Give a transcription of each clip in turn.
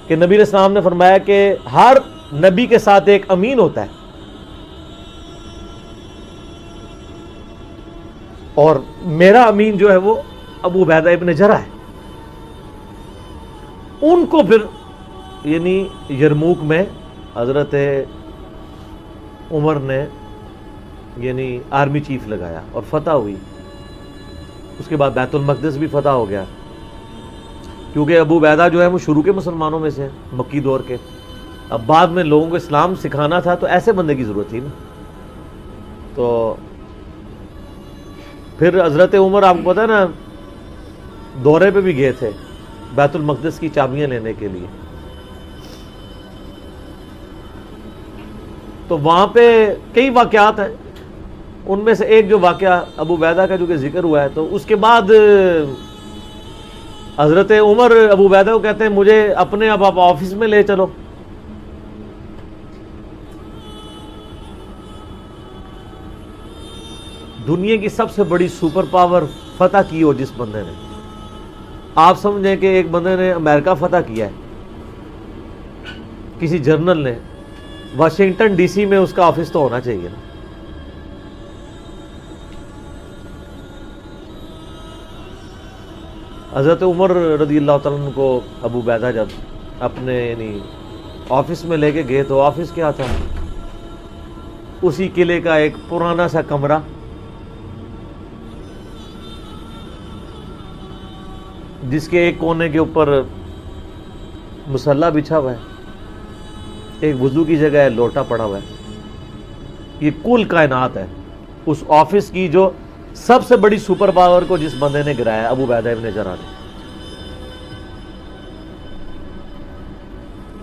کہ نبی علیہ السلام نے فرمایا کہ ہر نبی کے ساتھ ایک امین ہوتا ہے، اور میرا امین جو ہے وہ ابو عبیدہ ابن جرح ہے۔ ان کو پھر یعنی یرموک میں حضرت عمر نے یعنی آرمی چیف لگایا اور فتح ہوئی۔ اس کے بعد بیت المقدس بھی فتح ہو گیا، کیونکہ ابو عبیدہ جو ہے وہ شروع کے مسلمانوں میں سے ہیں، مکی دور کے۔ اب بعد میں لوگوں کو اسلام سکھانا تھا تو ایسے بندے کی ضرورت تھی نا۔ تو پھر حضرت عمر آپ کو پتا ہے نا دورے پہ بھی گئے تھے بیت المقدس کی چابیاں لینے کے لیے، تو وہاں پہ کئی واقعات ہیں، ان میں سے ایک جو واقعہ ابو عبیدہ کا جو کہ ذکر ہوا ہے، تو اس کے بعد حضرت عمر ابو عبیدہ کو کہتے ہیں مجھے اپنے اب آپ آفس میں لے چلو۔ دنیا کی سب سے بڑی سپر پاور فتح کی ہو جس بندے نے، آپ سمجھیں کہ ایک بندے نے امریکہ فتح کیا ہے، کسی جرنل نے، واشنگٹن ڈی سی میں اس کا آفس تو ہونا چاہیے نا۔ حضرت عمر رضی اللہ تعالیٰ عنہ کو ابو عبیدہ جب اپنے یعنی آفس میں لے کے گئے تو آفس کیا تھا؟ اسی قلعے کا ایک پرانا سا کمرہ، جس کے ایک کونے کے اوپر مصلی بچھا ہوا ہے، ایک وضو کی جگہ ہے، لوٹا پڑا ہوا ہے۔ یہ کل کائنات ہے اس آفس کی، جو سب سے بڑی سپر پاور کو جس بندے نے گرایا، ابو عبیدہ ابن جرح نے۔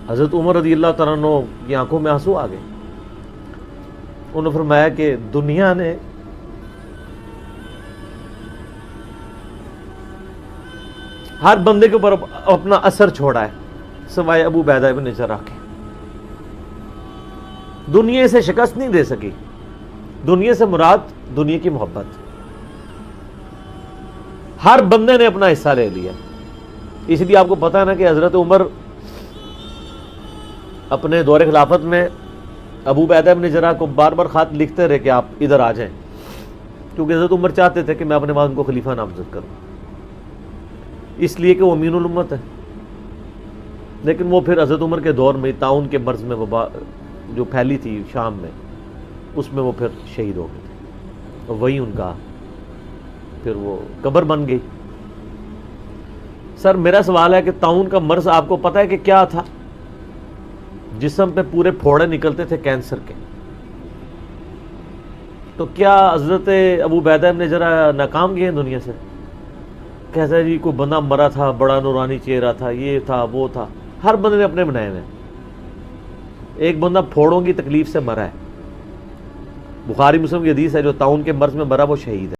حضرت عمر رضی اللہ تعالیٰ عنہ کی آنکھوں میں آنسو آ گئے۔ انہوں نے فرمایا کہ دنیا نے ہر بندے کے اوپر اپنا اثر چھوڑا ہے سوائے ابو عبیدہ ابن جرح کے۔ دنیا سے شکست نہیں دے سکی۔ دنیا سے مراد دنیا کی محبت، ہر بندے نے اپنا حصہ لے لیا۔ اس لیے آپ کو پتا ہے نا کہ حضرت عمر اپنے دور خلافت میں ابو عبیدہ ابن جرح کو بار بار خط لکھتے رہے کہ آپ ادھر آ جائیں، کیونکہ حضرت عمر چاہتے تھے کہ میں اپنے بعد ان کو خلیفہ نامزد کروں، اس لیے کہ وہ امین الامت ہے۔ لیکن وہ پھر حضرت عمر کے دور میں طاعون کے مرض میں وبا جو پھیلی تھی شام میں، اس میں وہ پھر شہید ہو گئے تھے، اور وہی ان کا پھر وہ قبر بن گئی۔ سر میرا سوال ہے کہ طاعون کا مرض آپ کو پتہ ہے کہ کیا تھا؟ جسم پہ پورے پھوڑے نکلتے تھے کینسر کے۔ تو کیا حضرت ابو عبیدہ ابن جرح ناکام گئے ہیں دنیا سے؟ کہتا ہے جی کوئی بندہ مرا تھا، بڑا نورانی چہرہ تھا، یہ تھا وہ تھا۔ ہر بندے نے اپنے بنائے ہوئے ہیں۔ ایک بندہ پھوڑوں کی تکلیف سے مرا ہے، بخاری مسلم کی حدیث ہے، جو طاعون کے مرض میں مرا وہ شہید ہے۔